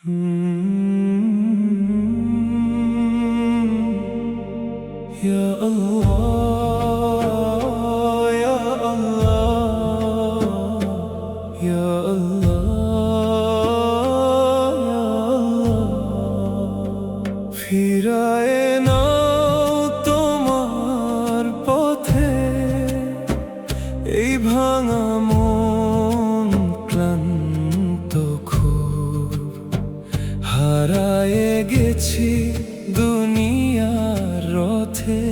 Ya Allah, Ya Allah, Ya Allah, Ya Allah, ফিরায়ে নাও তোমার পথে এই ভাঙা মন ক্লান্ত খুব হারায়ে গেছি দুনিয়ার রথে।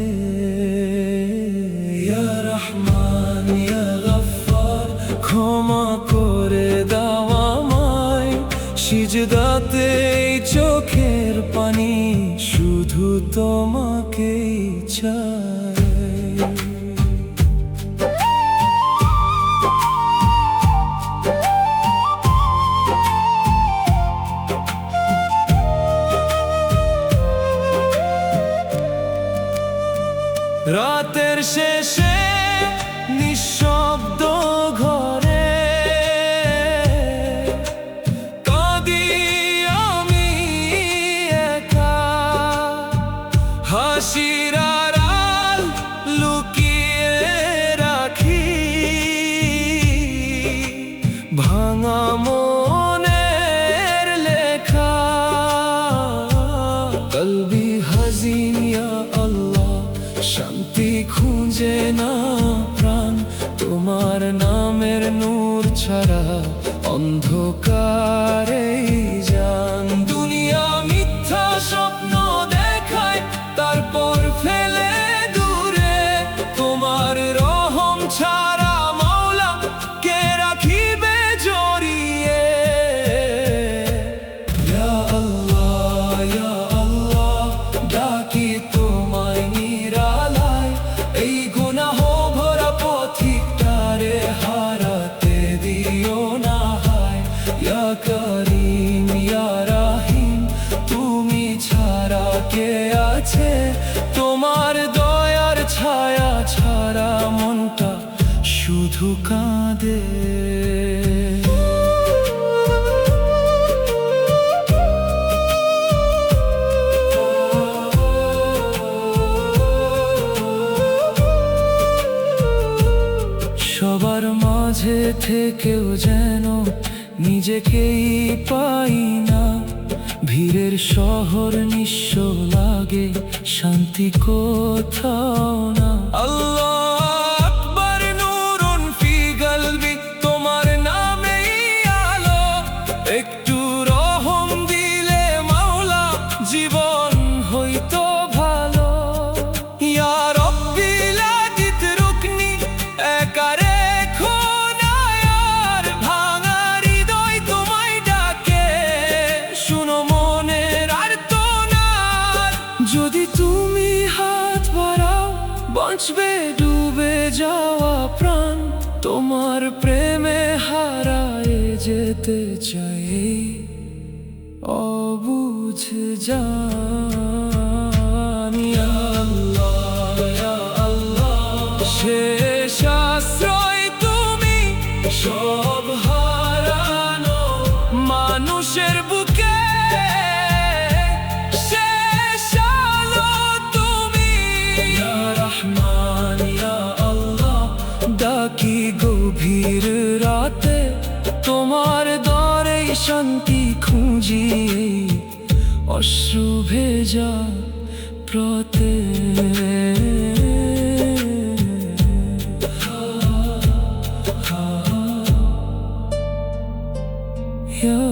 ইয়া রহমান ইয়া গফফার, ক্ষমা করে দাও আমায়, সিজদাতে এই চোখের পানি শুধু তোমাকেই চাই। রাতের শেষে নিঃশব্দ ঘরে কাঁদি আমি একা, হাসির আড়াল লুকিয়ে রাখি ভাঙা মনের লেখা। কলবি হাজিন ইয়া আল্লাহ, শান্তি খুঁজে না প্রাণ, তোমার নামের নূর ছাড়া অন্ধকারেই জান। দুনিয়া মিথ্যা স্বপ্ন দেখায়, তারপর ফেলে দূরে, তোমার রহম ছাড়া মাওলা কে রাখিবে জড়িয়ে। ইয়া আল্লাহ, ইয়া আল্লাহ, ডাকি তোমায় নিরালায়, এই গুনাহ ভরা পথিকটারে হারাতে দিও না হায়। ইয়া করিম ইয়া রাহিম, তুমি ছাড়া কে আছে, তোমার দয়ার ছায়া ছাড়া মনটা শুধু কাঁদে। সবার মাঝে থেকেও যেন নিজেকেই পাই না, ভিড়ের শহর নিঃস্ব লাগে, শান্তি কোথাও না। আল্লাহ আকবার নূরুন ফি কলবি, তোমার নামেই আলো, একটু রহম দিলে মাওলা জীবন হইতো ভালো। ইয়া রব্বি লা তিতরুকনি, একা রেখো না আর, ভাঙা হৃদয় তোমায় ডাকে, শুনো মনের আর্তনাদ। যদি তুমি হাত বাড়াও বাঁচবে ডুবে যাওয়া প্রাণ, তোমার প্রেমে হারায় যেতে চাই অবুঝ জান। ইয়া আল্লাহ, ইয়া আল্লাহ, শেষ আশ্রয় তুমি সব হারানো মানুষের বুকে, শেষ আলো তুমি। ইয়া রহমান ইয়া আল্লাহ, ডাকি গভীর রাতে, তোমার দরেই শান্তি খুঁজি অশ্রু ভেজা প্রতে। Ya